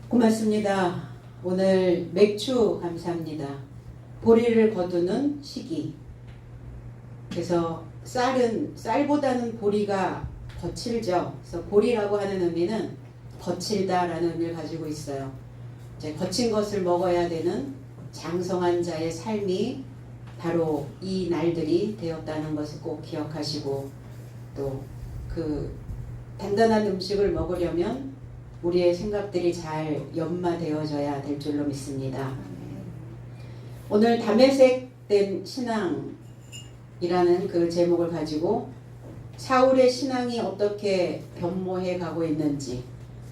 고맙습니다. 오늘 맥주 감사합니다. 보리를 거두는 시기. 그래서 쌀보다는 보리가 거칠죠. 그래서 보리라고 하는 의미는 거칠다라는 의미를 가지고 있어요. 이제 거친 것을 먹어야 되는 장성한 자의 삶이 바로 이 날들이 되었다는 것을 꼭 기억하시고, 또 그 단단한 음식을 먹으려면 우리의 생각들이 잘 연마되어져야 될 줄로 믿습니다. 오늘 담에색된 신앙이라는 그 제목을 가지고 사울의 신앙이 어떻게 변모해 가고 있는지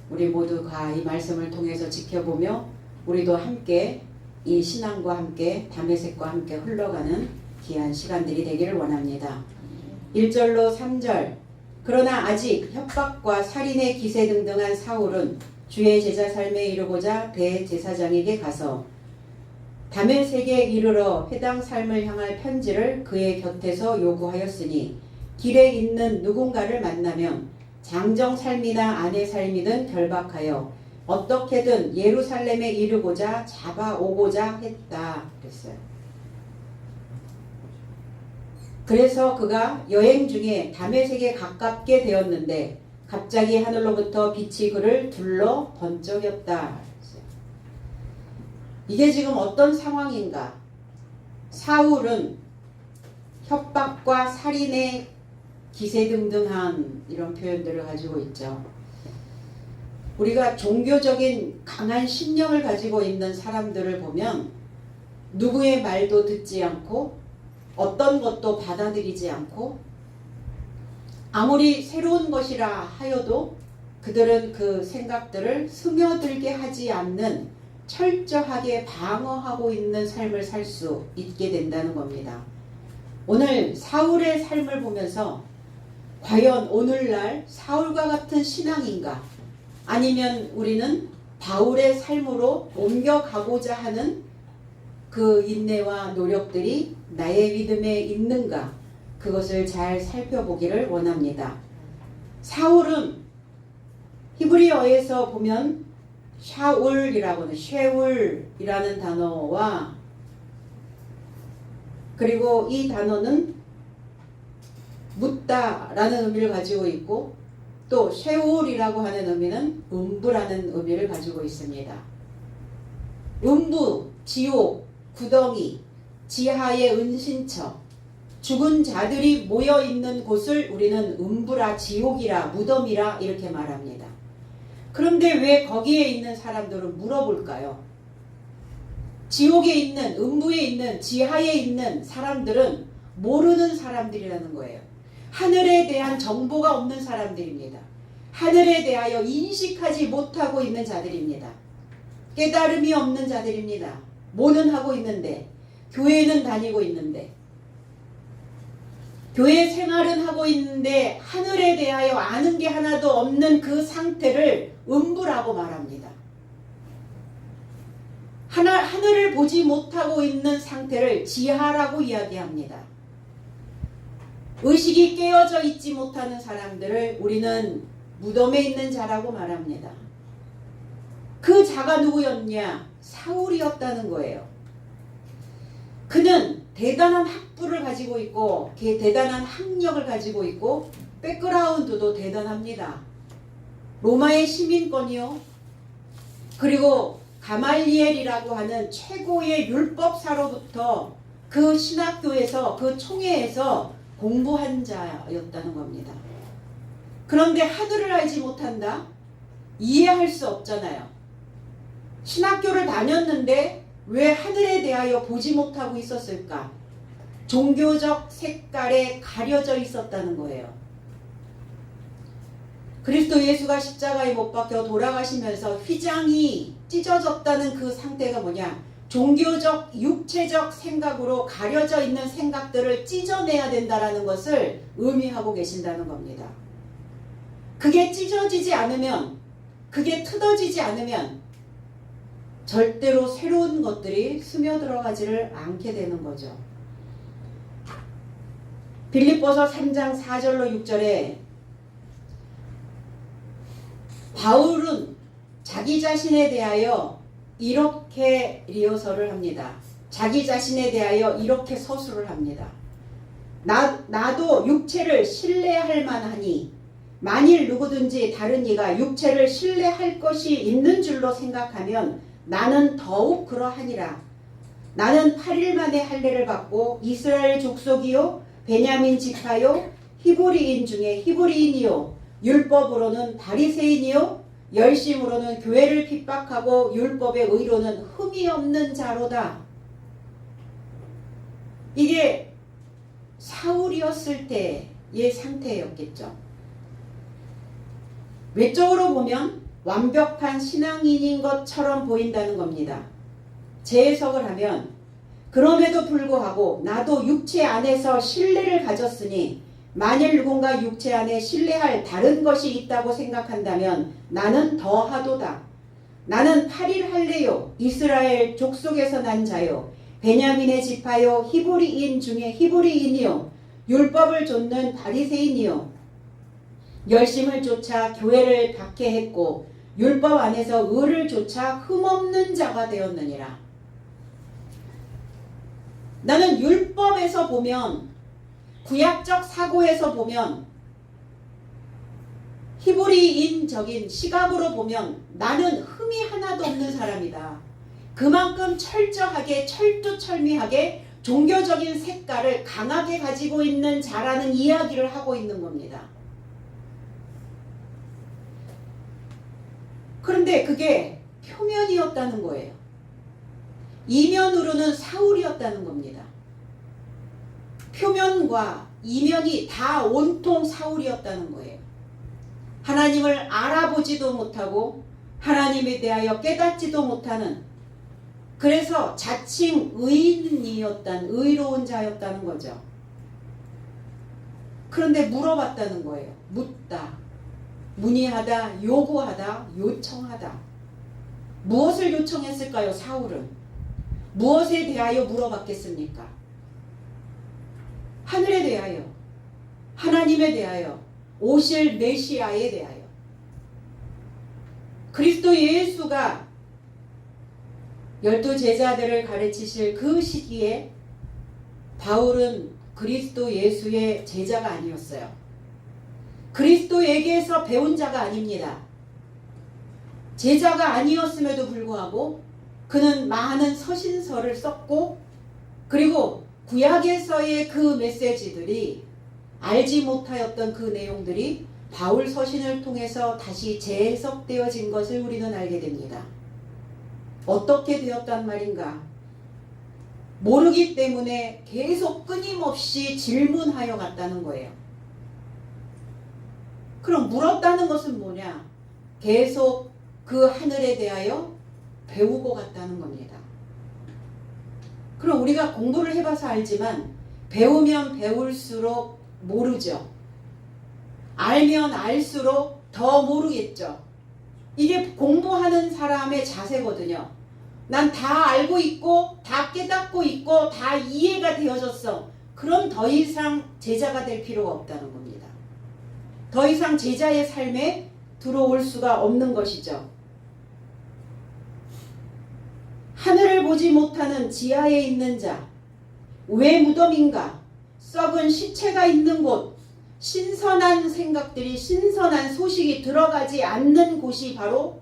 우리 모두가 이 말씀을 통해서 지켜보며 우리도 함께 이 신앙과 함께 담에색과 함께 흘러가는 귀한 시간들이 되기를 원합니다. 1절로 3절. 그러나 아직 협박과 살인의 기세 등등한 사울은 주의 제자 삶에 이르고자 대제사장에게 가서 담에색에 이르러 해당 삶을 향할 편지를 그의 곁에서 요구하였으니 길에 있는 누군가를 만나면 장정 삶이나 아내 삶이든 결박하여 어떻게든 예루살렘에 이르고자 잡아오고자 했다 그랬어요. 그래서 그가 여행 중에 담에색에 가깝게 되었는데 갑자기 하늘로부터 빛이 그를 둘러 번쩍였다. 이게 지금 어떤 상황인가? 사울은 협박과 살인의 기세등등한 이런 표현들을 가지고 있죠. 우리가 종교적인 강한 신념을 가지고 있는 사람들을 보면 누구의 말도 듣지 않고 어떤 것도 받아들이지 않고 아무리 새로운 것이라 하여도 그들은 그 생각들을 스며들게 하지 않는 철저하게 방어하고 있는 삶을 살 수 있게 된다는 겁니다. 오늘 사울의 삶을 보면서 과연 오늘날 사울과 같은 신앙인가? 아니면 우리는 바울의 삶으로 옮겨가고자 하는 그 인내와 노력들이 나의 믿음에 있는가? 그것을 잘 살펴보기를 원합니다. 사울은 히브리어에서 보면 샤울이라고는 쉐울이라는 단어와 그리고 이 단어는 묻다라는 의미를 가지고 있고 또 쉐울이라고 하는 의미는 음부라는 의미를 가지고 있습니다. 음부, 지옥, 구덩이, 지하의 은신처, 죽은 자들이 모여있는 곳을 우리는 음부라, 지옥이라, 무덤이라 이렇게 말합니다. 그런데 왜 거기에 있는 사람들은 물어볼까요? 지옥에 있는, 음부에 있는, 지하에 있는 사람들은 모르는 사람들이라는 거예요. 하늘에 대한 정보가 없는 사람들입니다. 하늘에 대하여 인식하지 못하고 있는 자들입니다. 깨달음이 없는 자들입니다. 뭐는 하고 있는데, 교회는 다니고 있는데, 교회 생활은 하고 있는데 하늘에 대하여 아는 게 하나도 없는 그 상태를 음부라고 말합니다. 하늘을 보지 못하고 있는 상태를 지하라고 이야기합니다. 의식이 깨어져 있지 못하는 사람들을 우리는 무덤에 있는 자라고 말합니다. 그 자가 누구였냐? 사울이었다는 거예요. 그는 대단한 학부를 가지고 있고 대단한 학력을 가지고 있고 백그라운드도 대단합니다. 로마의 시민권이요. 그리고 가말리엘이라고 하는 최고의 율법사로부터 그 신학교에서 그 총회에서 공부한 자였다는 겁니다. 그런데 하늘을 알지 못한다? 이해할 수 없잖아요. 신학교를 다녔는데 왜 하늘에 대하여 보지 못하고 있었을까? 종교적 색깔에 가려져 있었다는 거예요. 그리스도 예수가 십자가에 못 박혀 돌아가시면서 휘장이 찢어졌다는 그 상태가 뭐냐? 종교적, 육체적 생각으로 가려져 있는 생각들을 찢어내야 된다는 것을 의미하고 계신다는 겁니다. 그게 찢어지지 않으면, 그게 뜯어지지 않으면 절대로 새로운 것들이 스며들어가지를 않게 되는 거죠. 빌립보서 3장 4절로 6절에 바울은 자기 자신에 대하여 이렇게 리허설을 합니다. 자기 자신에 대하여 이렇게 서술을 합니다. 나도 육체를 신뢰할 만하니 만일 누구든지 다른 이가 육체를 신뢰할 것이 있는 줄로 생각하면 나는 더욱 그러하니라. 나는 8일 만에 할례를 받고 이스라엘 족속이요 베냐민 지파요 히브리인 중에 히브리인이요 율법으로는 바리새인이요 열심으로는 교회를 핍박하고 율법의 의로는 흠이 없는 자로다. 이게 사울이었을 때의 상태였겠죠. 외적으로 보면 완벽한 신앙인인 것처럼 보인다는 겁니다. 재해석을 하면 그럼에도 불구하고 나도 육체 안에서 신뢰를 가졌으니 만일 누군가 육체 안에 신뢰할 다른 것이 있다고 생각한다면 나는 더하도다. 나는 8일 할례요 이스라엘 족속에서 난 자요 베냐민의 지파요 히브리인 중에 히브리인이요 율법을 좇는 바리새인이요 열심을 쫓아 교회를 박해했고 율법 안에서 의를 쫓아 흠없는 자가 되었느니라. 나는 율법에서 보면 구약적 사고에서 보면 히브리인적인 시각으로 보면 나는 흠이 하나도 없는 사람이다. 그만큼 철저하게 철두철미하게 종교적인 색깔을 강하게 가지고 있는 자라는 이야기를 하고 있는 겁니다. 그런데 그게 표면이었다는 거예요. 이면으로는 사울이었다는 겁니다. 표면과 이면이 다 온통 사울이었다는 거예요. 하나님을 알아보지도 못하고 하나님에 대하여 깨닫지도 못하는, 그래서 자칭 의인이었단, 의로운 자였다는 거죠. 그런데 물어봤다는 거예요. 묻다, 문의하다, 요구하다, 요청하다. 무엇을 요청했을까요? 사울은 무엇에 대하여 물어봤겠습니까? 하늘에 대하여, 하나님에 대하여, 오실 메시아에 대하여. 그리스도 예수가 12 제자들을 가르치실 그 시기에 바울은 그리스도 예수의 제자가 아니었어요. 그리스도에게서 배운 자가 아닙니다. 제자가 아니었음에도 불구하고 그는 많은 서신서를 썼고, 그리고 구약에서의 그 메시지들이, 알지 못하였던 그 내용들이 바울 서신을 통해서 다시 재해석되어진 것을 우리는 알게 됩니다. 어떻게 되었단 말인가? 모르기 때문에 계속 끊임없이 질문하여 갔다는 거예요. 그럼 물었다는 것은 뭐냐? 계속 그 하늘에 대하여 배우고 갔다는 겁니다. 그럼 우리가 공부를 해봐서 알지만 배우면 배울수록 모르죠. 알면 알수록 더 모르겠죠. 이게 공부하는 사람의 자세거든요. 난 다 알고 있고 다 깨닫고 있고 다 이해가 되어졌어. 그럼 더 이상 제자가 될 필요가 없다는 겁니다. 더 이상 제자의 삶에 들어올 수가 없는 것이죠. 하늘을 보지 못하는 지하에 있는 자, 왜 무덤인가? 썩은 시체가 있는 곳, 신선한 생각들이, 신선한 소식이 들어가지 않는 곳이 바로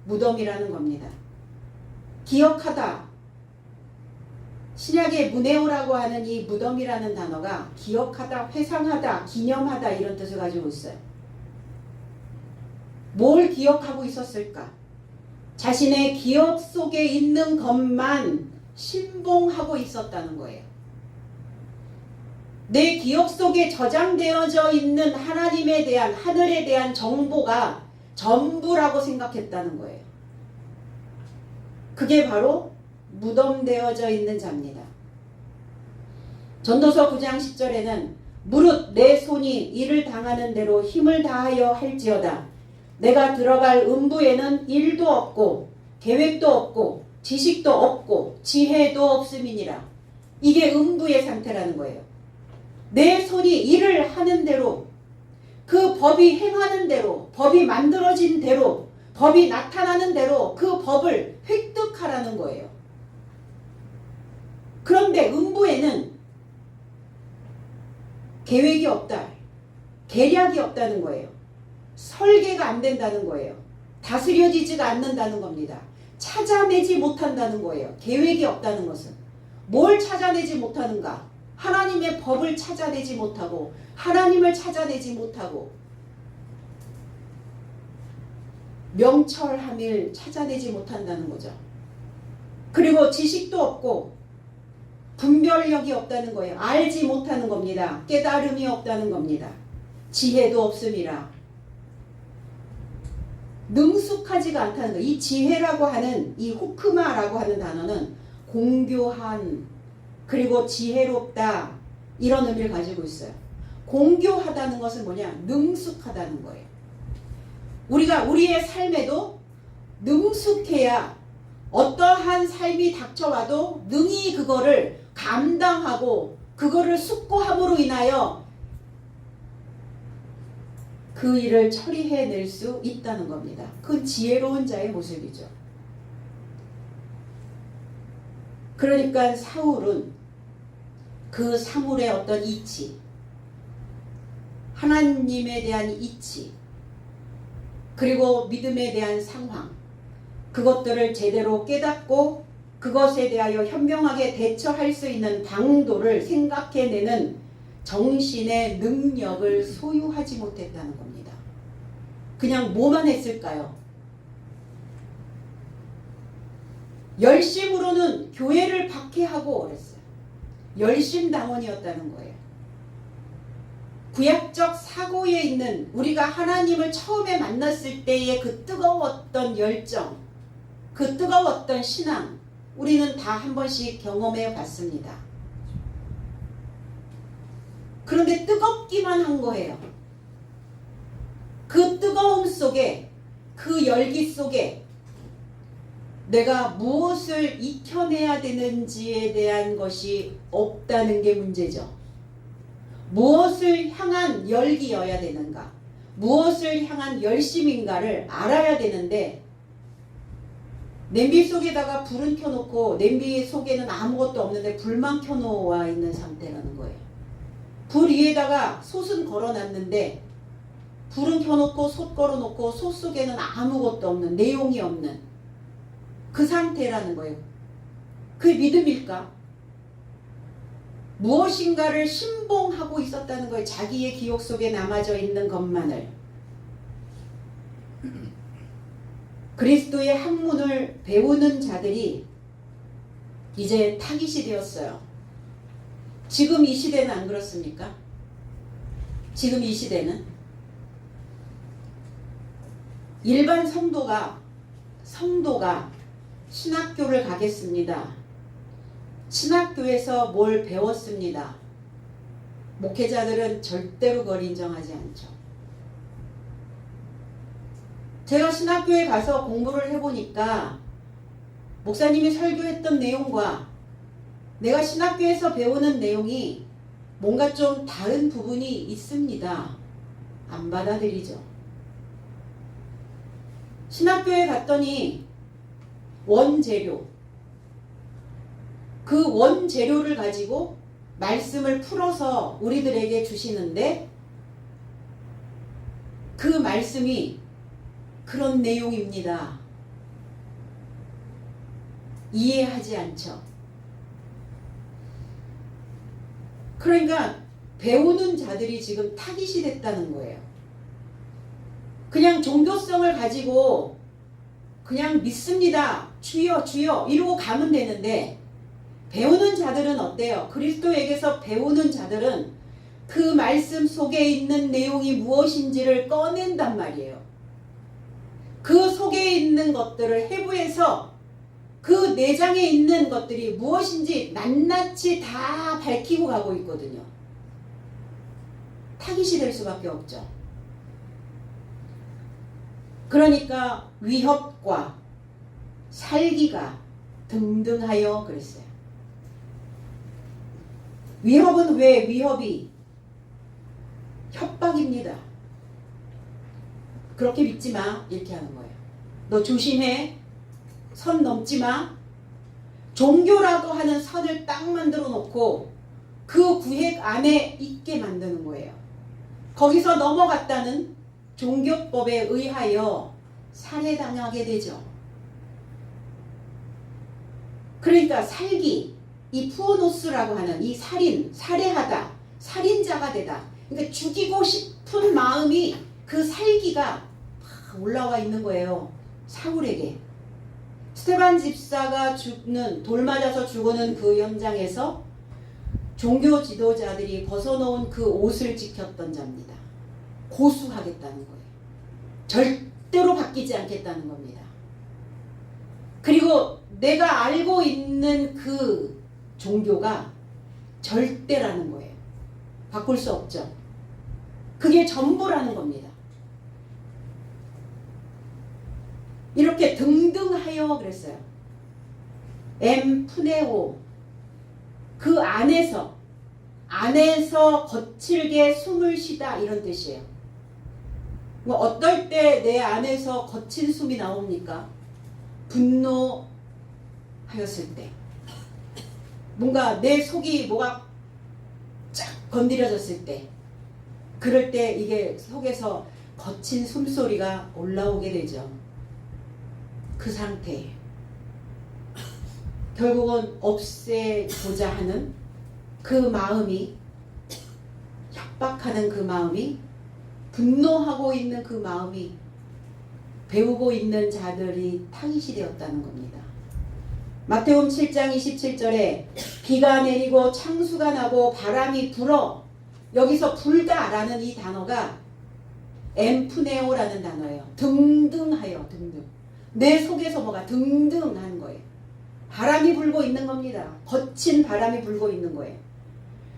무덤이라는 겁니다. 기억하다. 신약의 무네오라고 하는 이 무덤이라는 단어가 기억하다, 회상하다, 기념하다 이런 뜻을 가지고 있어요. 뭘 기억하고 있었을까? 자신의 기억 속에 있는 것만 신봉하고 있었다는 거예요. 내 기억 속에 저장되어져 있는 하나님에 대한, 하늘에 대한 정보가 전부라고 생각했다는 거예요. 그게 바로 무덤되어져 있는 자입니다. 전도서 9장 10절에는 무릇 내 손이 이를 당하는 대로 힘을 다하여 할지어다. 내가 들어갈 음부에는 일도 없고 계획도 없고 지식도 없고 지혜도 없음이니라. 이게 음부의 상태라는 거예요. 내 손이 일을 하는 대로, 그 법이 행하는 대로, 법이 만들어진 대로, 법이 나타나는 대로 그 법을 획득하라는 거예요. 그런데 음부에는 계획이 없다. 계략이 없다는 거예요. 설계가 안 된다는 거예요. 다스려지지가 않는다는 겁니다. 찾아내지 못한다는 거예요. 계획이 없다는 것은. 뭘 찾아내지 못하는가? 하나님의 법을 찾아내지 못하고 하나님을 찾아내지 못하고 명철함을 찾아내지 못한다는 거죠. 그리고 지식도 없고 분별력이 없다는 거예요. 알지 못하는 겁니다. 깨달음이 없다는 겁니다. 지혜도 없음이라. 능숙하지가 않다는 거예요. 이 지혜라고 하는 이 호크마라고 하는 단어는 공교한 그리고 지혜롭다 이런 의미를 가지고 있어요. 공교하다는 것은 뭐냐? 능숙하다는 거예요. 우리가 우리의 삶에도 능숙해야 어떠한 삶이 닥쳐와도 능히 그거를 감당하고 그거를 숙고함으로 인하여 그 일을 처리해낼 수 있다는 겁니다. 그건 지혜로운 자의 모습이죠. 그러니까 사울은 그 사물의 어떤 이치, 하나님에 대한 이치, 그리고 믿음에 대한 상황, 그것들을 제대로 깨닫고 그것에 대하여 현명하게 대처할 수 있는 방도를 생각해내는 정신의 능력을 소유하지 못했다는 겁니다. 그냥 뭐만 했을까요? 열심으로는 교회를 박해하고 그랬어요. 열심당원이었다는 거예요. 구약적 사고에 있는 우리가 하나님을 처음에 만났을 때의 그 뜨거웠던 열정, 그 뜨거웠던 신앙, 우리는 다 한 번씩 경험해 봤습니다. 그런데 뜨겁기만 한 거예요. 그 뜨거움 속에, 그 열기 속에 내가 무엇을 익혀내야 되는지에 대한 것이 없다는 게 문제죠. 무엇을 향한 열기여야 되는가, 무엇을 향한 열심인가를 알아야 되는데 냄비 속에다가 불은 켜놓고 냄비 속에는 아무것도 없는데 불만 켜놓아 있는 상태라는 거예요. 불 위에다가 솥은 걸어놨는데 불은 켜놓고 솥 걸어놓고 솥 속에는 아무것도 없는, 내용이 없는 그 상태라는 거예요. 그게 믿음일까? 무엇인가를 신봉하고 있었다는 거예요. 자기의 기억 속에 남아져 있는 것만을. 그리스도의 학문을 배우는 자들이 이제 타깃이 되었어요. 지금 이 시대는 안 그렇습니까? 지금 이 시대는 일반 성도가 신학교를 가겠습니다. 신학교에서 뭘 배웠습니다. 목회자들은 절대로 그걸 인정하지 않죠. 제가 신학교에 가서 공부를 해보니까 목사님이 설교했던 내용과 내가 신학교에서 배우는 내용이 뭔가 좀 다른 부분이 있습니다. 안 받아들이죠. 신학교에 갔더니 원재료, 그 원재료를 가지고 말씀을 풀어서 우리들에게 주시는데 그 말씀이 그런 내용입니다. 이해하지 않죠. 그러니까 배우는 자들이 지금 타깃이 됐다는 거예요. 그냥 종교성을 가지고 그냥 믿습니다. 주여 주여 이러고 가면 되는데 배우는 자들은 어때요? 그리스도에게서 배우는 자들은 그 말씀 속에 있는 내용이 무엇인지를 꺼낸단 말이에요. 그 속에 있는 것들을 해부해서 그 내장에 있는 것들이 무엇인지 낱낱이 다 밝히고 가고 있거든요. 타깃이 될 수밖에 없죠. 그러니까 위협과 살기가 등등하여 그랬어요. 위협은 왜 위협이? 협박입니다. 그렇게 믿지 마 이렇게 하는 거예요. 너 조심해. 선 넘지 마. 종교라고 하는 선을 딱 만들어 놓고 그 구획 안에 있게 만드는 거예요. 거기서 넘어갔다는 종교법에 의하여 살해당하게 되죠. 그러니까 살기, 이 푸오노스라고 하는 이 살인, 살해하다, 살인자가 되다. 그러니까 죽이고 싶은 마음이 그 살기가 막 올라와 있는 거예요. 사울에게. 스테반 집사가 돌 맞아서 죽는 그 현장에서 종교 지도자들이 벗어놓은 그 옷을 지켰던 자입니다. 고수하겠다는 거예요. 절대로 바뀌지 않겠다는 겁니다. 그리고 내가 알고 있는 그 종교가 절대라는 거예요. 바꿀 수 없죠. 그게 전부라는 겁니다. 이렇게 등등하여 그랬어요. 엠푸네오, 그 안에서 거칠게 숨을 쉬다, 이런 뜻이에요. 뭐 어떨 때 내 안에서 거친 숨이 나옵니까? 분노하였을 때, 뭔가 내 속이 뭐가 쫙 건드려졌을 때, 그럴 때 이게 속에서 거친 숨소리가 올라오게 되죠. 그 상태에 결국은 없애고자 하는 그 마음이, 협박하는 그 마음이, 분노하고 있는 그 마음이 배우고 있는 자들이 타깃이 되었다는 겁니다. 마태복음 7장 27절에 비가 내리고 창수가 나고 바람이 불어, 여기서 불다라는 이 단어가 엠푸네오라는 단어예요. 등등하여, 등등. 내 속에서 뭐가 등등하는 거예요. 바람이 불고 있는 겁니다. 거친 바람이 불고 있는 거예요.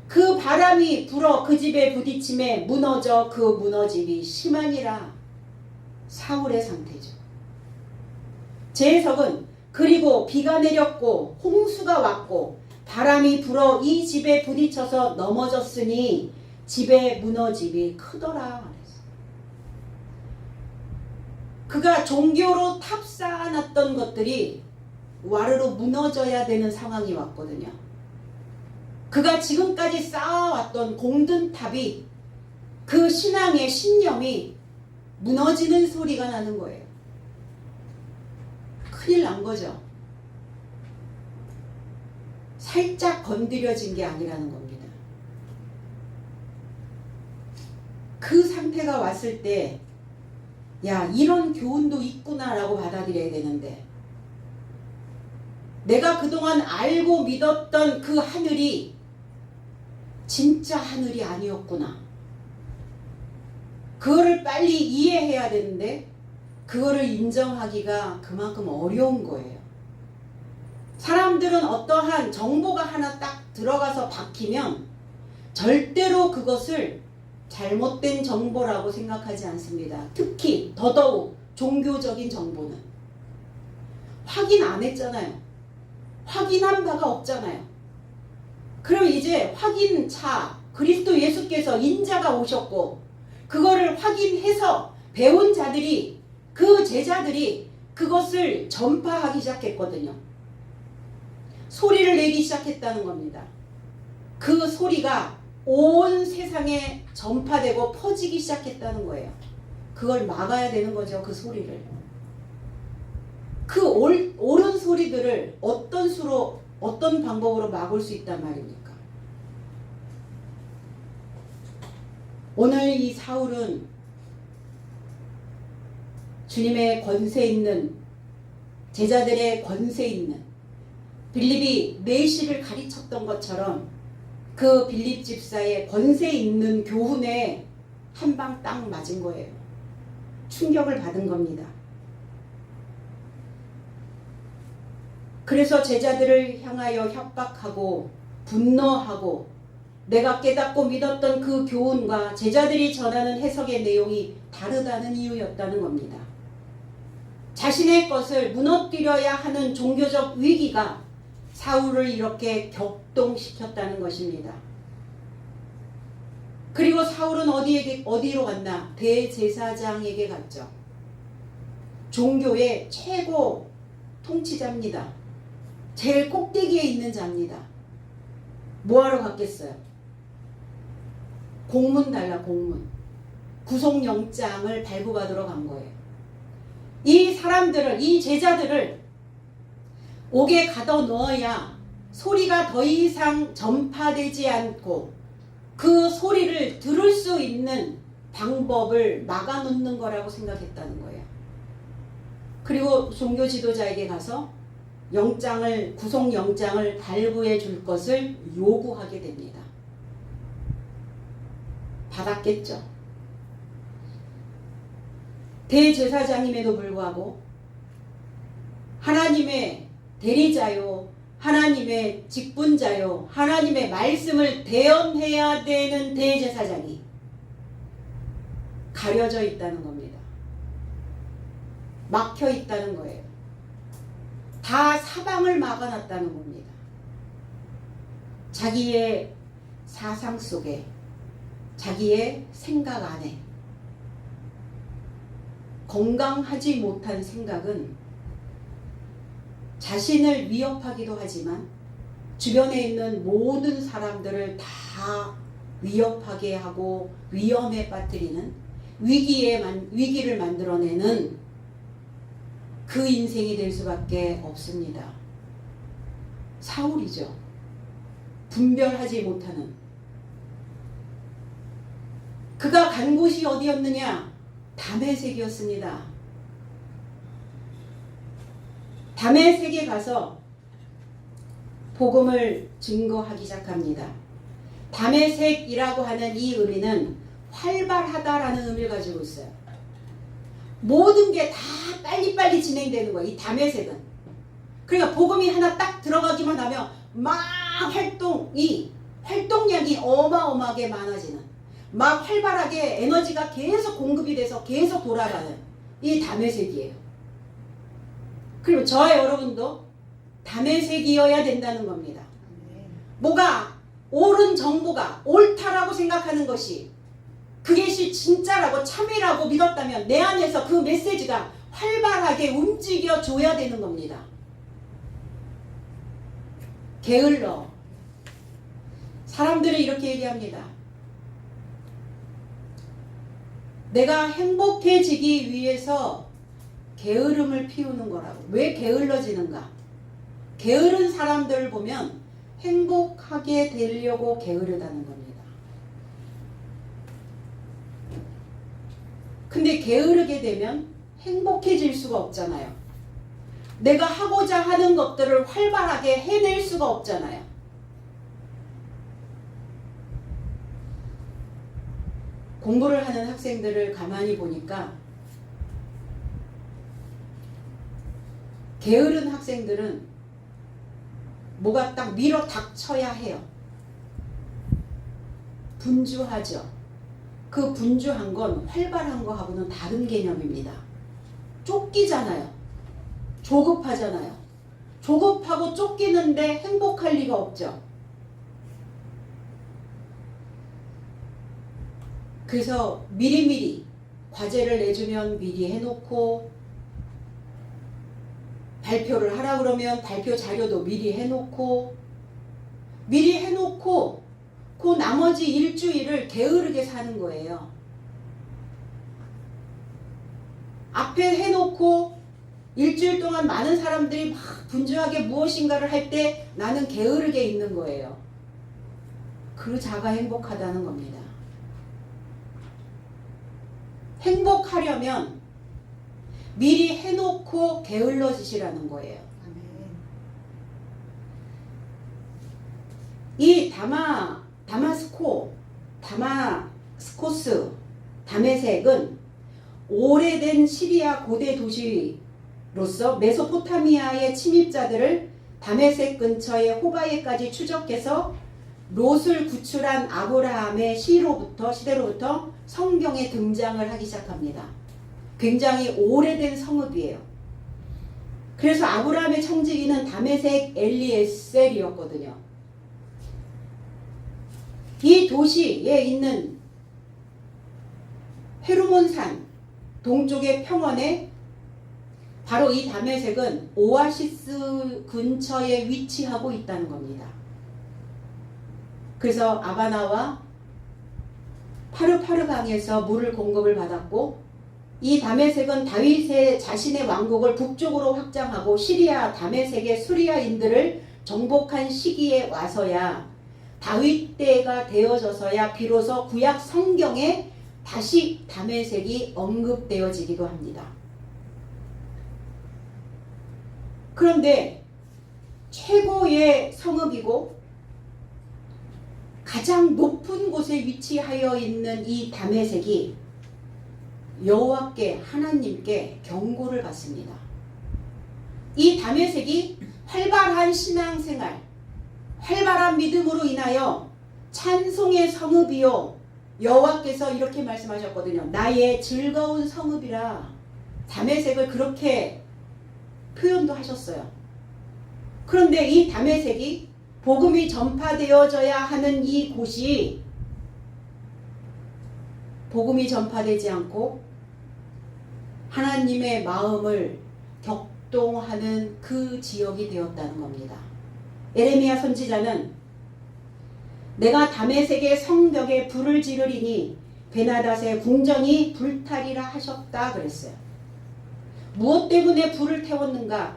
그 바람이 불어 그 집에 부딪힘에 무너져 그 무너짐이 심하니라. 사울의 상태죠. 제 해석은 그리고 비가 내렸고 홍수가 왔고 바람이 불어 이 집에 부딪혀서 넘어졌으니 집의 무너짐이 크더라. 그가 종교로 탑쌓아놨던 것들이 와르르 무너져야 되는 상황이 왔거든요. 그가 지금까지 쌓아왔던 공든탑이, 그 신앙의 신념이 무너지는 소리가 나는 거예요. 큰일 난 거죠. 살짝 건드려진 게 아니라는 겁니다. 그 상태가 왔을 때, 야, 이런 교훈도 있구나라고 받아들여야 되는데, 내가 그동안 알고 믿었던 그 하늘이 진짜 하늘이 아니었구나. 그거를 빨리 이해해야 되는데 그거를 인정하기가 그만큼 어려운 거예요. 사람들은 어떠한 정보가 하나 딱 들어가서 박히면 절대로 그것을 잘못된 정보라고 생각하지 않습니다. 특히 더더욱 종교적인 정보는 확인 안 했잖아요. 확인한 바가 없잖아요. 그럼 이제 확인차, 그리스도 예수께서 인자가 오셨고 그거를 확인해서 배운 자들이, 그 제자들이 그것을 전파하기 시작했거든요. 소리를 내기 시작했다는 겁니다. 그 소리가 온 세상에 전파되고 퍼지기 시작했다는 거예요. 그걸 막아야 되는 거죠. 그 소리를. 그 옳은 소리들을 어떤 수로, 어떤 방법으로 막을 수 있단 말입니까? 오늘 이 사울은 주님의 권세 있는, 제자들의 권세 있는, 빌립이 내시를 가르쳤던 것처럼 그 빌립 집사의 권세 있는 교훈에 한 방 딱 맞은 거예요. 충격을 받은 겁니다. 그래서 제자들을 향하여 협박하고 분노하고 내가 깨닫고 믿었던 그 교훈과 제자들이 전하는 해석의 내용이 다르다는 이유였다는 겁니다. 자신의 것을 무너뜨려야 하는 종교적 위기가 사울을 이렇게 격동시켰다는 것입니다. 그리고 사울은 어디로 갔나? 대제사장에게 갔죠. 종교의 최고 통치자입니다. 제일 꼭대기에 있는 자입니다. 뭐하러 갔겠어요? 공문 달라, 공문. 구속영장을 발부받으러 간 거예요. 이 사람들을, 이 제자들을 옥에 가둬 넣어야 소리가 더 이상 전파되지 않고 그 소리를 들을 수 있는 방법을 막아놓는 거라고 생각했다는 거예요. 그리고 종교 지도자에게 가서 구속영장을 발부해 줄 것을 요구하게 됩니다. 받았겠죠. 대제사장임에도 불구하고 하나님의 대리자요, 하나님의 직분자요, 하나님의 말씀을 대언해야 되는 대제사장이 가려져 있다는 겁니다. 막혀 있다는 거예요. 다 사방을 막아놨다는 겁니다. 자기의 사상 속에, 자기의 생각 안에 건강하지 못한 생각은 자신을 위협하기도 하지만 주변에 있는 모든 사람들을 다 위협하게 하고 위험에 빠뜨리는 위기를 만들어내는 그 인생이 될 수밖에 없습니다. 사울이죠. 분별하지 못하는. 그가 간 곳이 어디였느냐? 다메섹이었습니다. 다메섹에 가서 복음을 증거하기 시작합니다. 다메섹이라고 하는 이 의미는 활발하다라는 의미를 가지고 있어요. 모든 게 다 빨리빨리 진행되는 거예요. 이 다메섹은. 그러니까 복음이 하나 딱 들어가기만 하면 막 활동량이 어마어마하게 많아지는, 막 활발하게 에너지가 계속 공급이 돼서 계속 돌아가는 이 다메섹이에요. 그리고 저와 여러분도 다메섹이어야 된다는 겁니다. 뭐가 옳은 정보가 옳다라고 생각하는 것이 그것이 진짜라고 참이라고 믿었다면 내 안에서 그 메시지가 활발하게 움직여줘야 되는 겁니다. 게을러. 사람들은 이렇게 얘기합니다. 내가 행복해지기 위해서 게으름을 피우는 거라고. 왜 게을러지는가? 게으른 사람들을 보면 행복하게 되려고 게으르다는 겁니다. 근데 게으르게 되면 행복해질 수가 없잖아요. 내가 하고자 하는 것들을 활발하게 해낼 수가 없잖아요. 공부를 하는 학생들을 가만히 보니까 게으른 학생들은 뭐가 딱 밀어 닥쳐야 해요. 분주하죠. 그 분주한 건 활발한 거하고는 다른 개념입니다. 쫓기잖아요. 조급하잖아요. 조급하고 쫓기는데 행복할 리가 없죠. 그래서 미리미리 과제를 내주면 미리 해놓고, 발표를 하라 그러면 발표 자료도 미리 해놓고 그 나머지 일주일을 게으르게 사는 거예요. 앞에 해놓고 일주일 동안 많은 사람들이 막 분주하게 무엇인가를 할 때 나는 게으르게 있는 거예요. 그 자가 행복하다는 겁니다. 행복하려면 미리 해놓고 게을러지시라는 거예요. 이 다마스코스, 다메섹은 오래된 시리아 고대 도시로서 메소포타미아의 침입자들을 다메섹 근처의 호바에까지 추적해서 롯을 구출한 아브라함의 시대로부터 성경에 등장을 하기 시작합니다. 굉장히 오래된 성읍이에요. 그래서 아브라함의 청지기는 다메섹 엘리에셀이었거든요. 이 도시에 있는 헤르몬산 동쪽의 평원에 바로 이 다메섹은 오아시스 근처에 위치하고 있다는 겁니다. 그래서 아바나와 파르파르강에서 물을 공급을 받았고, 이 다메섹은 다윗의 자신의 왕국을 북쪽으로 확장하고 시리아 다메섹의 수리아인들을 정복한 시기에 와서야, 다윗 때가 되어져서야 비로소 구약 성경에 다시 다메섹이 언급되어지기도 합니다. 그런데 최고의 성읍이고 가장 높은 곳에 위치하여 있는 이 다메섹이 여호와께 하나님께 경고를 받습니다. 이 다메섹이 활발한 신앙생활, 활발한 믿음으로 인하여 찬송의 성읍이요, 여호와께서 이렇게 말씀하셨거든요. 나의 즐거운 성읍이라. 다메섹을 그렇게 표현도 하셨어요. 그런데 이 다메섹이 복음이 전파되어져야 하는 이 곳이 복음이 전파되지 않고 하나님의 마음을 격동하는 그 지역이 되었다는 겁니다. 에레미야 선지자는 내가 다메섹의 성벽에 불을 지르리니 베나닷의 궁정이 불타리라 하셨다 그랬어요. 무엇 때문에 불을 태웠는가?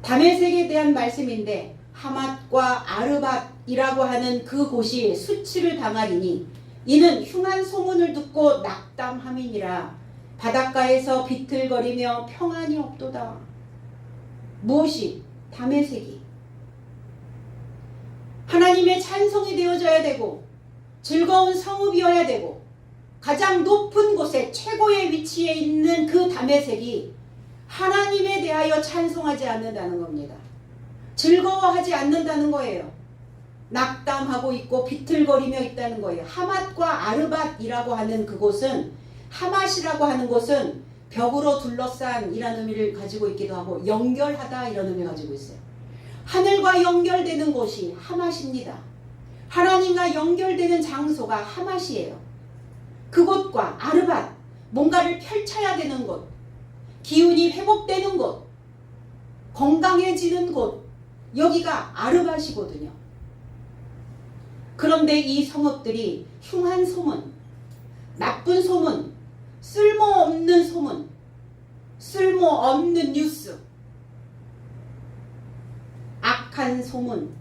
다메섹에 대한 말씀인데 하맛과 아르밧이라고 하는 그 곳이 수치를 당하리니 이는 흉한 소문을 듣고 낙담함이니라. 바닷가에서 비틀거리며 평안이 없도다. 무엇이? 다메섹이. 하나님의 찬송이 되어져야 되고 즐거운 성읍이어야 되고 가장 높은 곳에 최고의 위치에 있는 그 다메섹이 하나님에 대하여 찬송하지 않는다는 겁니다. 즐거워하지 않는다는 거예요. 낙담하고 있고 비틀거리며 있다는 거예요. 하맛과 아르밧이라고 하는 그곳은, 하맛이라고 하는 곳은 벽으로 둘러싼 이라는 의미를 가지고 있기도 하고 연결하다 이런 의미를 가지고 있어요. 하늘과 연결되는 곳이 하맛입니다. 하나님과 연결되는 장소가 하맛이에요. 그곳과 아르밧, 뭔가를 펼쳐야 되는 곳, 기운이 회복되는 곳, 건강해지는 곳, 여기가 아르밧이거든요. 그런데 이 성읍들이 흉한 소문, 나쁜 소문, 쓸모없는 소문, 쓸모없는 뉴스, 악한 소문,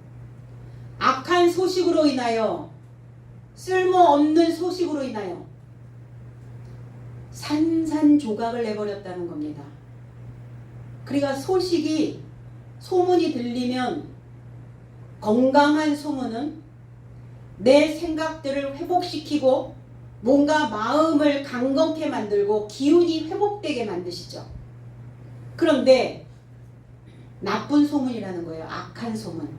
악한 소식으로 인하여, 쓸모없는 소식으로 인하여 산산조각을 내버렸다는 겁니다. 그러니까 소문이 들리면, 건강한 소문은 내 생각들을 회복시키고 뭔가 마음을 강건케 만들고 기운이 회복되게 만드시죠. 그런데 나쁜 소문이라는 거예요. 악한 소문.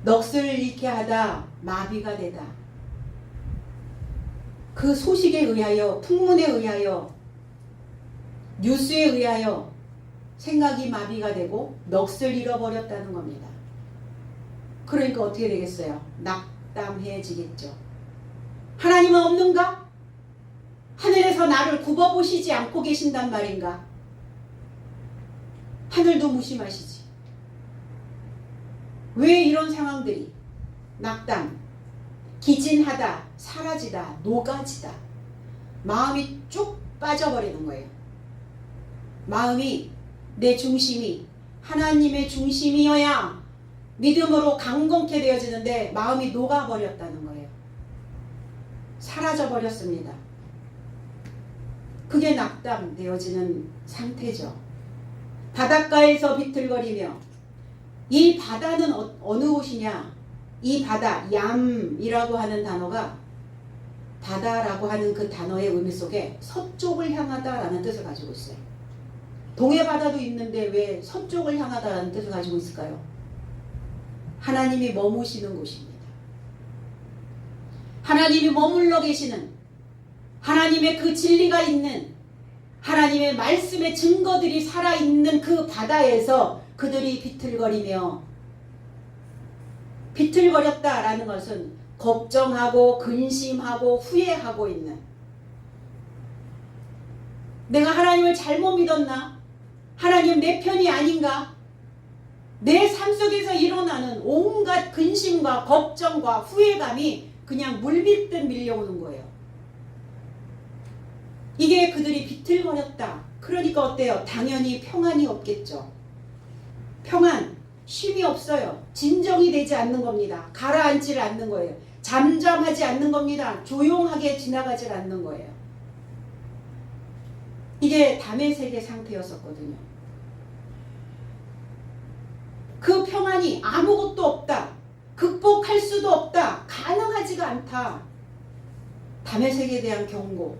넋을 잃게 하다 마비가 되다. 그 소식에 의하여, 풍문에 의하여, 뉴스에 의하여 생각이 마비가 되고 넋을 잃어버렸다는 겁니다. 그러니까 어떻게 되겠어요? 낙담해지겠죠. 하나님은 없는가? 하늘에서 나를 굽어보시지 않고 계신단 말인가? 하늘도 무심하시지. 왜 이런 상황들이? 낙담, 기진하다, 사라지다, 녹아지다. 마음이 쭉 빠져버리는 거예요. 마음이, 내 중심이 하나님의 중심이어야 믿음으로 강건케 되어지는데 마음이 녹아버렸다는 거예요. 사라져버렸습니다. 그게 낙담되어지는 상태죠. 바닷가에서 비틀거리며, 이 바다는 어느 곳이냐? 이 바다, 얌이라고 하는 단어가 바다라고 하는 그 단어의 의미 속에 서쪽을 향하다라는 뜻을 가지고 있어요. 동해 바다도 있는데 왜 서쪽을 향하다라는 뜻을 가지고 있을까요? 하나님이 머무시는 곳입니다. 하나님이 머물러 계시는, 하나님의 그 진리가 있는, 하나님의 말씀의 증거들이 살아있는 그 바다에서 그들이 비틀거렸다라는 것은 걱정하고 근심하고 후회하고 있는, 내가 하나님을 잘못 믿었나? 하나님 내 편이 아닌가? 내 삶 속에서 일어나는 온갖 근심과 걱정과 후회감이 그냥 물밀듯 밀려오는 거예요. 이게 그들이 비틀거렸다. 그러니까 어때요? 당연히 평안이 없겠죠. 평안, 쉼이 없어요. 진정이 되지 않는 겁니다. 가라앉지를 않는 거예요. 잠잠하지 않는 겁니다. 조용하게 지나가질 않는 거예요. 이게 다메섹의 상태였었거든요. 그 평안이 아무것도 없다. 극복할 수도 없다. 가능하지가 않다. 다메섹에 대한 경고.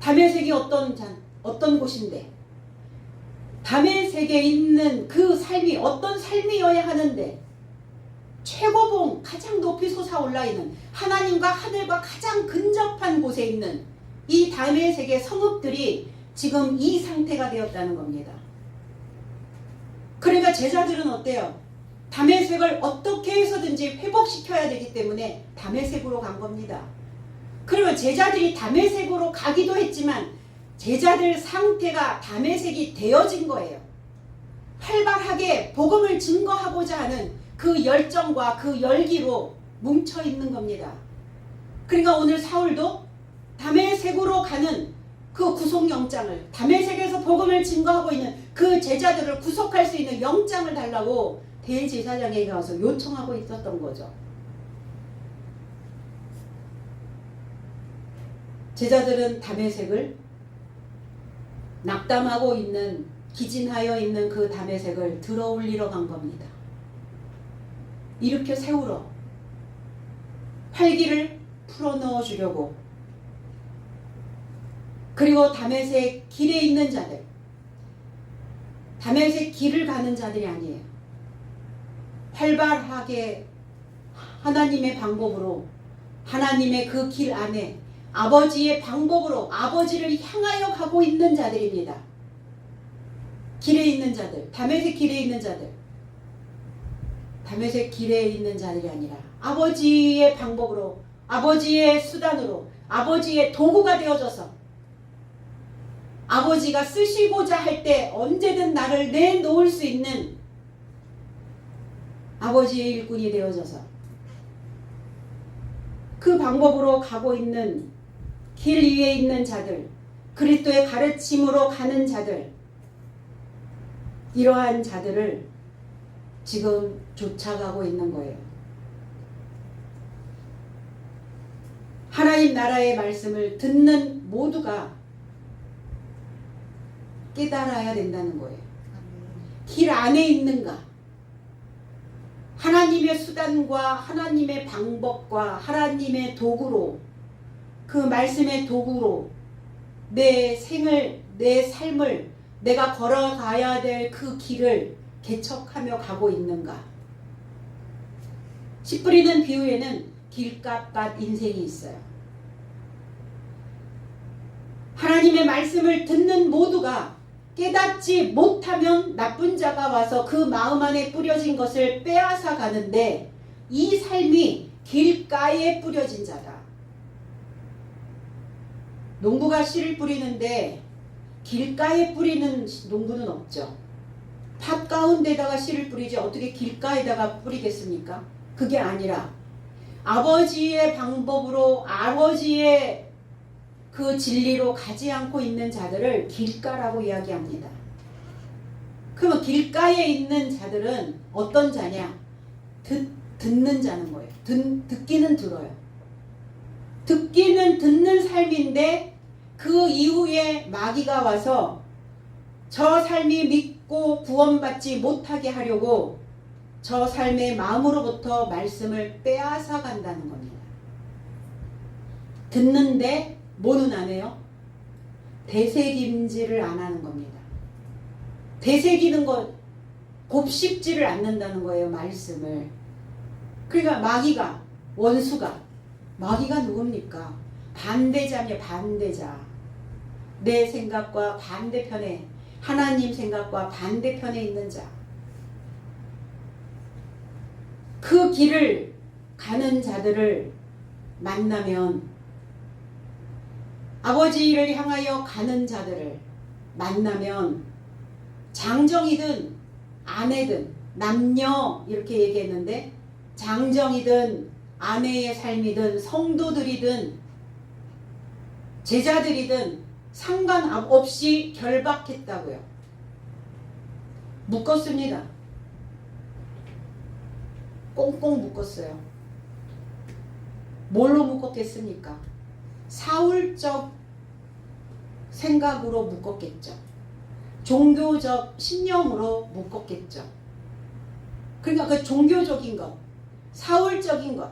다메섹이 어떤 곳인데, 다메섹에 있는 그 삶이 어떤 삶이어야 하는데, 최고봉 가장 높이 솟아올라 있는 하나님과 하늘과 가장 근접한 곳에 있는 이 다메섹의 성읍들이 지금 이 상태가 되었다는 겁니다. 그러니까 제자들은 어때요? 다메섹을 어떻게 해서든지 회복시켜야 되기 때문에 다메섹으로 간 겁니다. 그러면 제자들이 다메섹으로 가기도 했지만 제자들 상태가 다메섹이 되어진 거예요. 활발하게 복음을 증거하고자 하는 그 열정과 그 열기로 뭉쳐 있는 겁니다. 그러니까 오늘 사울도 다메섹으로 가는 그 구속영장을, 다메섹에서 복음을 증거하고 있는 그 제자들을 구속할 수 있는 영장을 달라고 대제사장에게 가서 요청하고 있었던 거죠. 제자들은 다메섹을 낙담하고 있는, 기진하여 있는 그 다메섹을 들어올리러 간 겁니다. 일으켜 세우러, 활기를 풀어넣어 주려고. 그리고 다메섹 길에 있는 자들, 다메섹 길을 가는 자들이 아니에요. 활발하게 하나님의 방법으로, 하나님의 그 길 안에 아버지의 방법으로 아버지를 향하여 가고 있는 자들입니다. 길에 있는 자들, 다메섹 길에 있는 자들, 다메섹 길에 있는 자들이 아니라 아버지의 방법으로, 아버지의 수단으로, 아버지의 도구가 되어져서 아버지가 쓰시고자 할 때 언제든 나를 내놓을 수 있는 아버지의 일꾼이 되어져서 그 방법으로 가고 있는 길 위에 있는 자들, 그리스도의 가르침으로 가는 자들, 이러한 자들을 지금 쫓아가고 있는 거예요. 하나님 나라의 말씀을 듣는 모두가 깨달아야 된다는 거예요. 길 안에 있는가? 하나님의 수단과 하나님의 방법과 하나님의 도구로, 그 말씀의 도구로 내 생을, 내 삶을, 내가 걸어가야 될 그 길을 개척하며 가고 있는가? 씨 뿌리는 비유에는 길값밭 인생이 있어요. 하나님의 말씀을 듣는 모두가 깨닫지 못하면 나쁜 자가 와서 그 마음 안에 뿌려진 것을 빼앗아 가는데, 이 삶이 길가에 뿌려진 자다. 농부가 씨를 뿌리는데 길가에 뿌리는 농부는 없죠. 밭 가운데다가 씨를 뿌리지 어떻게 길가에다가 뿌리겠습니까? 그게 아니라 아버지의 방법으로, 아버지의 그 진리로 가지 않고 있는 자들을 길가라고 이야기합니다. 그러면 길가에 있는 자들은 어떤 자냐? 듣는 자는 거예요. 듣기는 들어요. 듣기는 듣는 삶인데 그 이후에 마귀가 와서 저 삶이 믿고 구원받지 못하게 하려고 저 삶의 마음으로부터 말씀을 빼앗아 간다는 겁니다. 듣는데 뭐는 안 해요? 되새김질을 안 하는 겁니다. 되새기는 것, 곱씹지를 않는다는 거예요, 말씀을. 그러니까 마귀가, 원수가, 마귀가 누굽니까? 반대자입니다. 반대자. 내 생각과 반대편에, 하나님 생각과 반대편에 있는 자. 그 길을 가는 자들을 만나면 아버지를 향하여 가는 자들을 만나면 장정이든 아내든 남녀 이렇게 얘기했는데 장정이든 아내의 삶이든 성도들이든 제자들이든 상관없이 결박했다고요. 묶었습니다. 꽁꽁 묶었어요. 뭘로 묶었겠습니까? 사울적 생각으로 묶었겠죠. 종교적 신념으로 묶었겠죠. 그러니까 그 종교적인 것, 사울적인 것,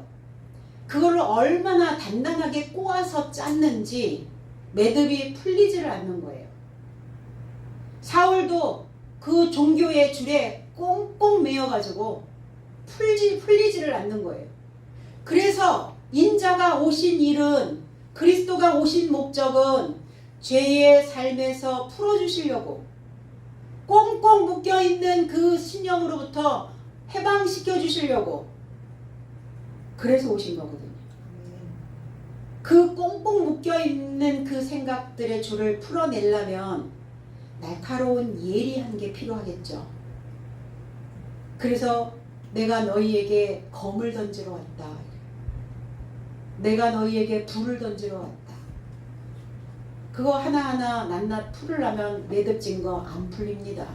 그걸 얼마나 단단하게 꼬아서 짰는지 매듭이 풀리지를 않는 거예요. 사울도 그 종교의 줄에 꽁꽁 매여가지고 풀리지를 않는 거예요. 그래서 인자가 오신 일은, 그리스도가 오신 목적은 죄의 삶에서 풀어주시려고 꽁꽁 묶여있는 그 신념으로부터 해방시켜 주시려고 그래서 오신 거거든요. 그 꽁꽁 묶여있는 그 생각들의 줄을 풀어내려면 날카로운 예리한 게 필요하겠죠. 그래서 내가 너희에게 검을 던지러 왔다. 내가 너희에게 불을 던지러 왔다. 그거 하나하나 낱낱 풀으려면 매듭진 거 안 풀립니다.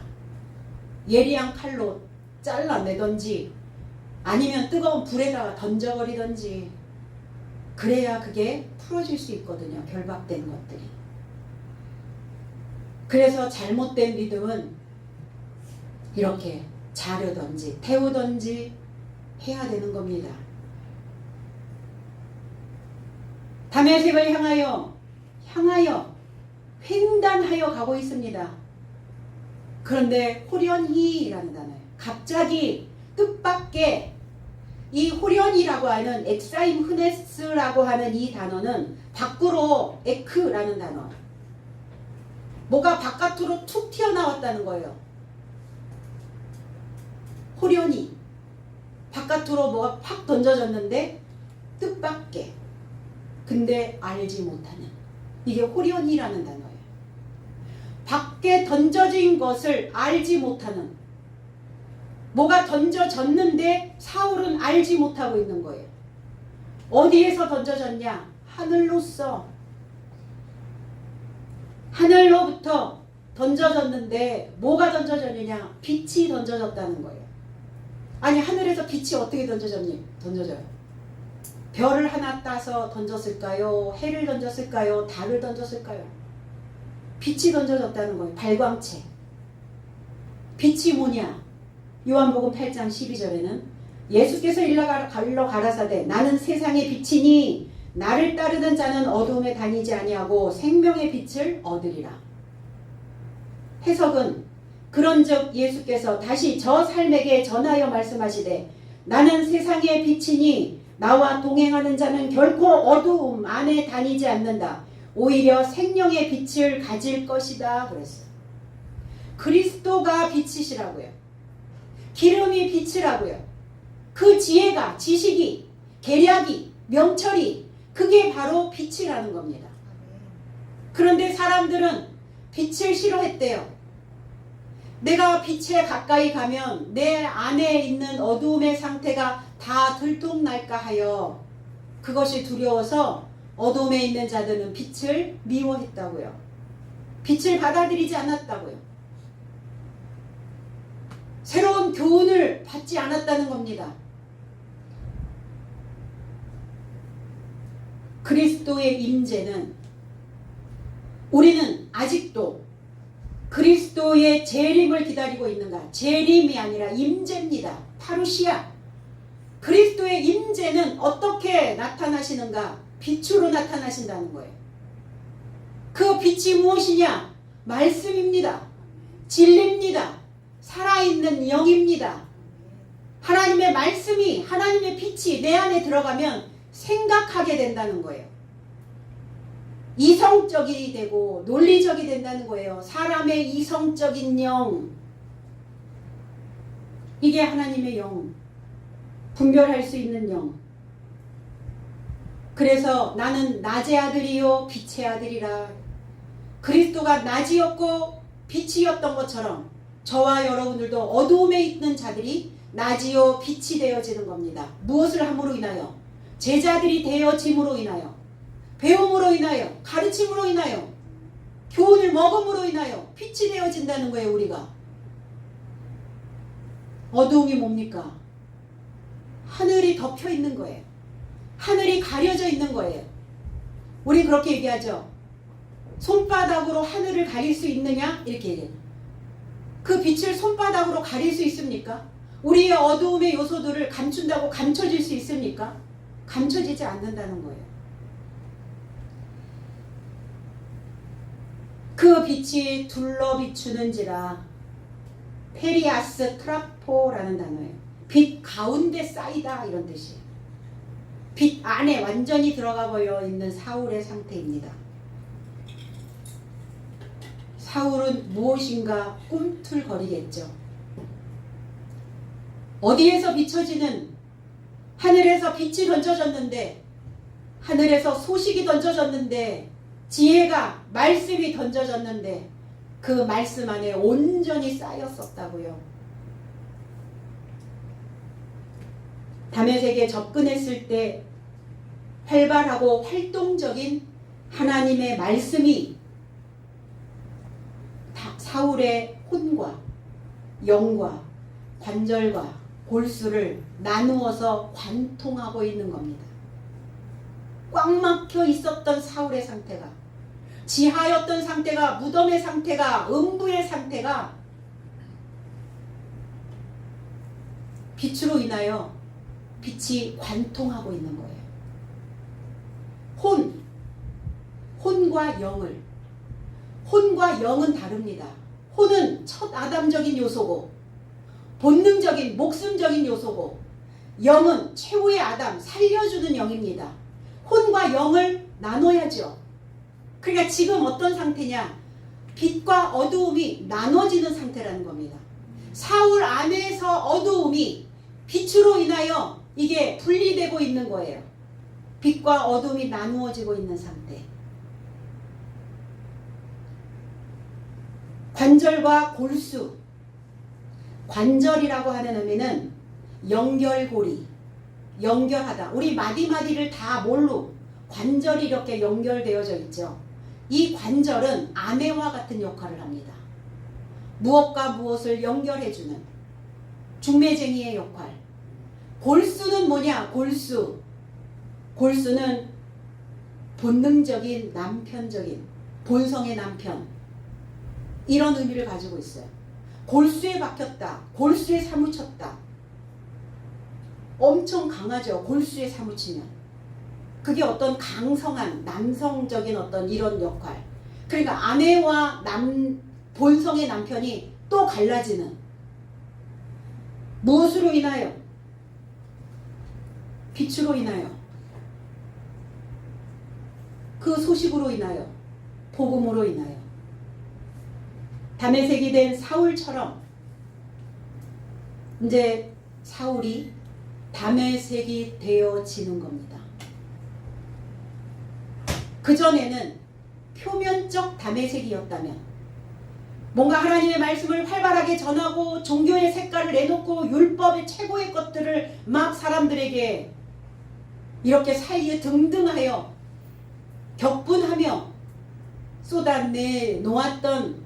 예리한 칼로 잘라내던지 아니면 뜨거운 불에다가 던져버리던지 그래야 그게 풀어질 수 있거든요. 결박된 것들이. 그래서 잘못된 믿음은 이렇게 자르던지 태우던지 해야 되는 겁니다. 다메섹을 향하여 횡단하여 가고 있습니다. 그런데 호련히라는 단어예요. 갑자기 뜻밖의 이 호련히라고 하는 엑사임 흐네스라고 하는 이 단어는 밖으로 에크라는 단어. 뭐가 바깥으로 툭 튀어나왔다는 거예요. 호련히 바깥으로 뭐가 팍 던져졌는데 뜻밖의 근데 알지 못하는 이게 호련히라는 단어예요. 밖에 던져진 것을 알지 못하는 뭐가 던져졌는데 사울은 알지 못하고 있는 거예요. 어디에서 던져졌냐? 하늘로서 하늘로부터 던져졌는데 뭐가 던져졌느냐? 빛이 던져졌다는 거예요. 아니 하늘에서 빛이 어떻게 던져져요? 별을 하나 따서 던졌을까요? 해를 던졌을까요? 달을 던졌을까요? 빛이 던져졌다는 거예요. 발광체. 빛이 뭐냐? 요한복음 8장 12절에는 예수께서 일러 가라사대 나는 세상의 빛이니 나를 따르는 자는 어두움에 다니지 아니하고 생명의 빛을 얻으리라. 해석은 그런즉 예수께서 다시 저 삶에게 전하여 말씀하시되 나는 세상의 빛이니 나와 동행하는 자는 결코 어두움 안에 다니지 않는다. 오히려 생명의 빛을 가질 것이다. 그랬어요. 그리스도가 빛이시라고요. 기름이 빛이라고요. 그 지혜가, 지식이, 계략이, 명철이 그게 바로 빛이라는 겁니다. 그런데 사람들은 빛을 싫어했대요. 내가 빛에 가까이 가면 내 안에 있는 어두움의 상태가 다 들통날까 하여 그것이 두려워서 어둠에 있는 자들은 빛을 미워했다고요. 빛을 받아들이지 않았다고요. 새로운 교훈을 받지 않았다는 겁니다. 그리스도의 임재는 우리는 아직도 그리스도의 재림을 기다리고 있는가? 재림이 아니라 임재입니다. 파루시아. 그리스도의 임재는 어떻게 나타나시는가? 빛으로 나타나신다는 거예요. 그 빛이 무엇이냐? 말씀입니다. 진리입니다. 살아있는 영입니다. 하나님의 말씀이, 하나님의 빛이 내 안에 들어가면 생각하게 된다는 거예요. 이성적이 되고 논리적이 된다는 거예요. 사람의 이성적인 영. 이게 하나님의 영. 분별할 수 있는 영. 그래서 나는 낮의 아들이요 빛의 아들이라. 그리스도가 낮이었고 빛이었던 것처럼 저와 여러분들도 어두움에 있는 자들이 낮이요 빛이 되어지는 겁니다. 무엇을 함으로 인하여? 제자들이 되어짐으로 인하여, 배움으로 인하여, 가르침으로 인하여, 교훈을 먹음으로 인하여 빛이 되어진다는 거예요. 우리가. 어두움이 뭡니까? 하늘이 덮여 있는 거예요. 하늘이 가려져 있는 거예요. 우린 그렇게 얘기하죠. 손바닥으로 하늘을 가릴 수 있느냐? 이렇게 얘기해요. 그 빛을 손바닥으로 가릴 수 있습니까? 우리의 어두움의 요소들을 감춘다고 감춰질 수 있습니까? 감춰지지 않는다는 거예요. 그 빛이 둘러 비추는지라. 페리아스 트라포라는 단어예요. 빛 가운데 쌓이다 이런 뜻이에요. 빛 안에 완전히 들어가 버려 있는 사울의 상태입니다. 사울은 무엇인가 꿈틀거리겠죠. 어디에서 비춰지는, 하늘에서 빛이 던져졌는데, 하늘에서 소식이 던져졌는데, 지혜가, 말씀이 던져졌는데 그 말씀 안에 온전히 쌓였었다고요. 다메섹에 접근했을 때 활발하고 활동적인 하나님의 말씀이 사울의 혼과 영과 관절과 골수를 나누어서 관통하고 있는 겁니다. 꽉 막혀 있었던 사울의 상태가, 지하였던 상태가, 무덤의 상태가, 음부의 상태가 빛으로 인하여 빛이 관통하고 있는 거예요. 혼과 영을, 혼과 영은 다릅니다. 혼은 첫 아담적인 요소고 본능적인 목숨적인 요소고, 영은 최후의 아담, 살려주는 영입니다. 혼과 영을 나눠야죠. 그러니까 지금 어떤 상태냐? 빛과 어두움이 나눠지는 상태라는 겁니다. 사울 안에서 어두움이 빛으로 인하여 이게 분리되고 있는 거예요. 빛과 어둠이 나누어지고 있는 상태. 관절과 골수. 관절이라고 하는 의미는 연결고리, 연결하다. 우리 마디마디를 다 뭘로? 관절이 이렇게 연결되어져 있죠. 이 관절은 아내와 같은 역할을 합니다. 무엇과 무엇을 연결해주는 중매쟁이의 역할. 골수는 뭐냐? 골수. 골수는 본능적인 남편적인, 본성의 남편, 이런 의미를 가지고 있어요. 골수에 박혔다, 골수에 사무쳤다. 엄청 강하죠. 골수에 사무치면 그게 어떤 강성한 남성적인 어떤 이런 역할. 그러니까 아내와 본성의 남편이 또 갈라지는. 무엇으로 인하여? 빛으로 인하여, 그 소식으로 인하여, 복음으로 인하여. 다메섹이 된 사울처럼 이제 사울이 다메섹이 되어지는 겁니다. 그전에는 표면적 다메섹이었다면, 뭔가 하나님의 말씀을 활발하게 전하고 종교의 색깔을 내놓고 율법의 최고의 것들을 막 사람들에게 이렇게 사이에 등등하여 격분하며 쏟아내 놓았던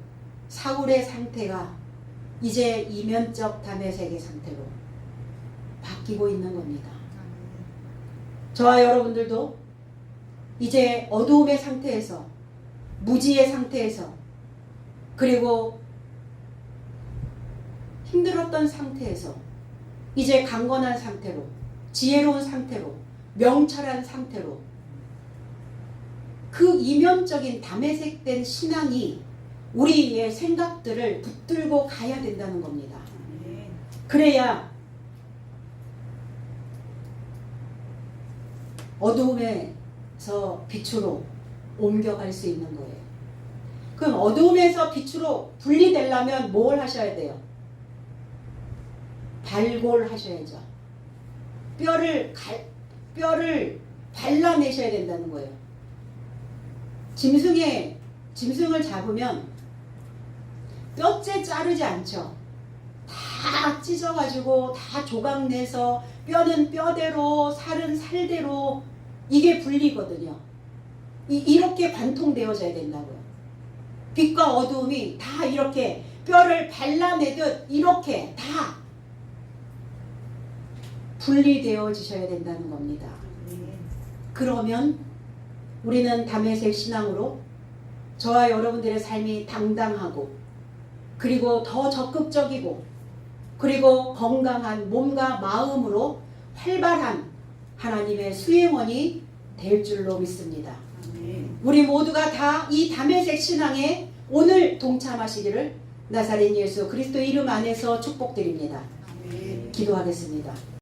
사울의 상태가 이제 이면적 다메섹의 상태로 바뀌고 있는 겁니다. 저와 여러분들도 이제 어두움의 상태에서, 무지의 상태에서, 그리고 힘들었던 상태에서 이제 강건한 상태로, 지혜로운 상태로, 명철한 상태로, 그 이면적인 다메섹된 신앙이 우리의 생각들을 붙들고 가야 된다는 겁니다. 그래야 어두움에서 빛으로 옮겨갈 수 있는 거예요. 그럼 어두움에서 빛으로 분리되려면 뭘 하셔야 돼요? 발골하셔야죠. 뼈를 발라내셔야 된다는 거예요. 짐승을 잡으면 뼈째 자르지 않죠. 다 찢어가지고 다 조각내서 뼈는 뼈대로 살은 살대로 이게 분리거든요. 이렇게 관통되어져야 된다고요. 빛과 어두움이 다 이렇게 뼈를 발라내듯 이렇게 다 분리되어지셔야 된다는 겁니다. 그러면 우리는 다메섹 신앙으로 저와 여러분들의 삶이 당당하고 그리고 더 적극적이고 그리고 건강한 몸과 마음으로 활발한 하나님의 수행원이 될 줄로 믿습니다. 우리 모두가 다 이 다메섹 신앙에 오늘 동참하시기를 나사렛 예수 그리스도 이름 안에서 축복드립니다. 기도하겠습니다.